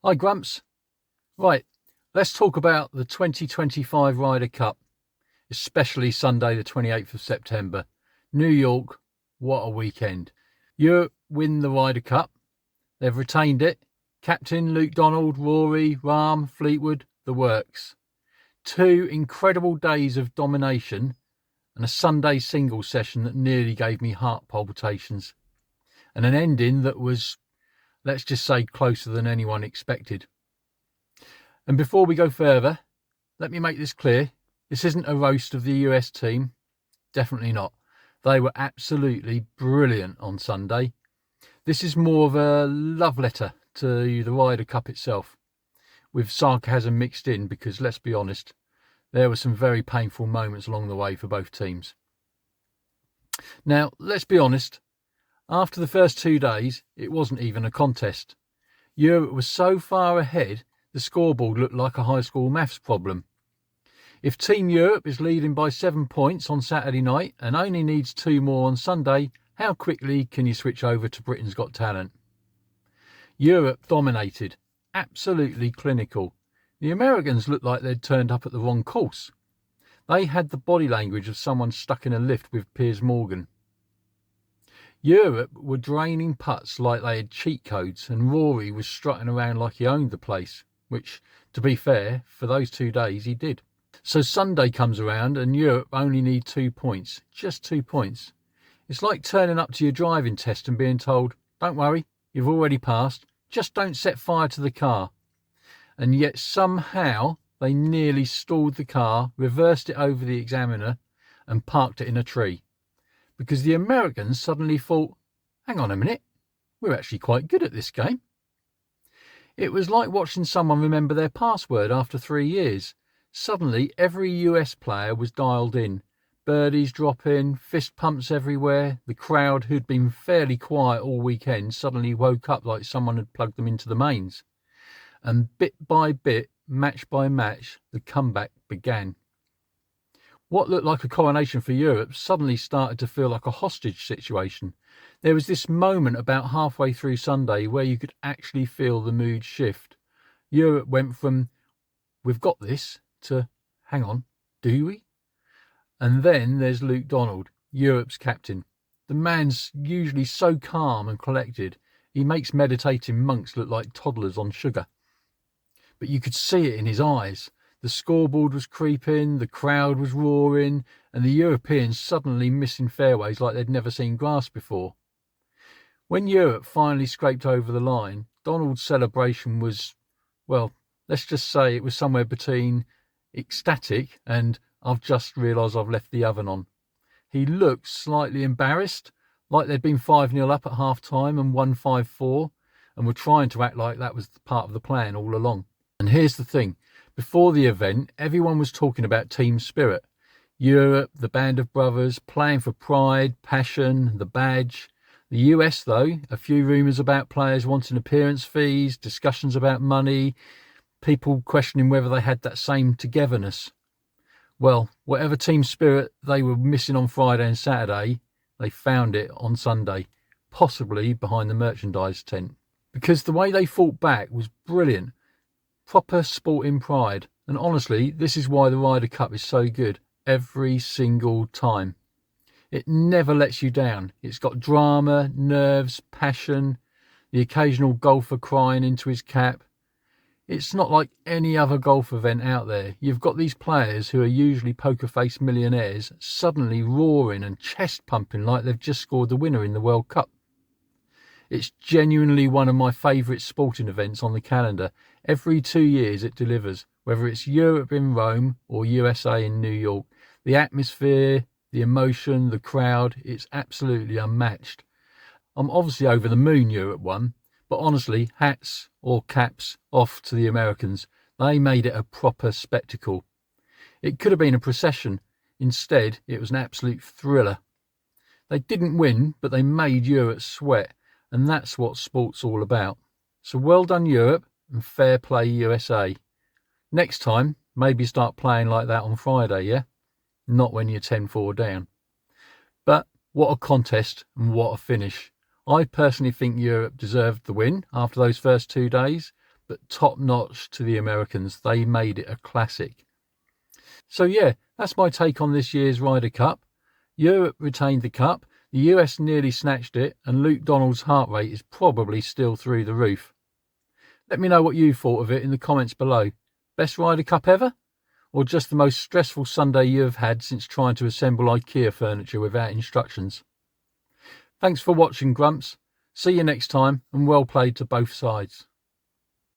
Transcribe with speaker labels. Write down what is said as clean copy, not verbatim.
Speaker 1: Hi Grumps. Right, let's talk about the 2025 Ryder Cup, especially Sunday the 28th of September. New York, what a weekend. Europe win the Ryder Cup. They've retained it. Captain Luke Donald, Rory, Rahm, Fleetwood, the works. 2 incredible days of domination and a Sunday singles session that nearly gave me heart palpitations. And an ending that was, let's just say, closer than anyone expected. And before we go further, let me make this clear. This isn't a roast of the US team. Definitely not. They were absolutely brilliant on Sunday. This is more of a love letter to the Ryder Cup itself, with sarcasm mixed in, because let's be honest, there were some very painful moments along the way for both teams. Now, let's be honest, after the first 2 days, it wasn't even a contest. Europe was so far ahead, the scoreboard looked like a high school maths problem. If Team Europe is leading by 7 points on Saturday night and only needs 2 more on Sunday, how quickly can you switch over to Britain's Got Talent? Europe dominated, absolutely clinical. The Americans looked like they'd turned up at the wrong course. They had the body language of someone stuck in a lift with Piers Morgan. Europe were draining putts like they had cheat codes, and Rory was strutting around like he owned the place, which, to be fair, for those 2 days he did. So Sunday comes around and Europe only need 2 points, just 2 points. It's like turning up to your driving test and being told, don't worry, you've already passed, just don't set fire to the car. And yet somehow they nearly stalled the car, reversed it over the examiner and parked it in a tree. Because the Americans suddenly thought, hang on a minute, we're actually quite good at this game. It was like watching someone remember their password after 3 years. Suddenly, every US player was dialed in. Birdies dropping, fist pumps everywhere. The crowd, who'd been fairly quiet all weekend, suddenly woke up like someone had plugged them into the mains. And bit by bit, match by match, the comeback began. What looked like a coronation for Europe suddenly started to feel like a hostage situation. There was this moment about halfway through Sunday where you could actually feel the mood shift. Europe went from, we've got this, to, hang on, do we? And then there's Luke Donald, Europe's captain. The man's usually so calm and collected, he makes meditating monks look like toddlers on sugar. But you could see it in his eyes. The scoreboard was creeping, the crowd was roaring, and the Europeans suddenly missing fairways like they'd never seen grass before. When Europe finally scraped over the line, Donald's celebration was, well, let's just say it was somewhere between ecstatic and I've just realised I've left the oven on. He looked slightly embarrassed, like they'd been 5-0 up at half-time and won 5-4, and were trying to act like that was part of the plan all along. And here's the thing. Before the event, everyone was talking about team spirit. Europe, the band of brothers, playing for pride, passion, the badge. The US, though, a few rumours about players wanting appearance fees, discussions about money, people questioning whether they had that same togetherness. Well, whatever team spirit they were missing on Friday and Saturday, they found it on Sunday, possibly behind the merchandise tent. Because the way they fought back was brilliant. Proper sporting pride. And honestly, this is why the Ryder Cup is so good every single time. It never lets you down. It's got drama, nerves, passion, the occasional golfer crying into his cap. It's not like any other golf event out there. You've got these players who are usually poker-faced millionaires suddenly roaring and chest pumping like they've just scored the winner in the World Cup. It's genuinely one of my favourite sporting events on the calendar. Every 2 years it delivers, whether it's Europe in Rome or USA in New York. The atmosphere, the emotion, the crowd, it's absolutely unmatched. I'm obviously over the moon Europe won, but honestly, hats or caps off to the Americans. They made it a proper spectacle. It could have been a procession. Instead, it was an absolute thriller. They didn't win, but they made Europe sweat. And that's what sport's all about. So well done Europe and fair play USA. Next time, maybe start playing like that on Friday, yeah? Not when you're 10-4 down. But what a contest and what a finish. I personally think Europe deserved the win after those first 2 days, but top notch to the Americans. They made it a classic. So yeah, that's my take on this year's Ryder Cup. Europe retained the cup, the US nearly snatched it, and Luke Donald's heart rate is probably still through the roof. Let me know what you thought of it in the comments below. Best Ryder Cup ever? Or just the most stressful Sunday you have had since trying to assemble IKEA furniture without instructions? Thanks for watching, Grumps. See you next time, and well played to both sides.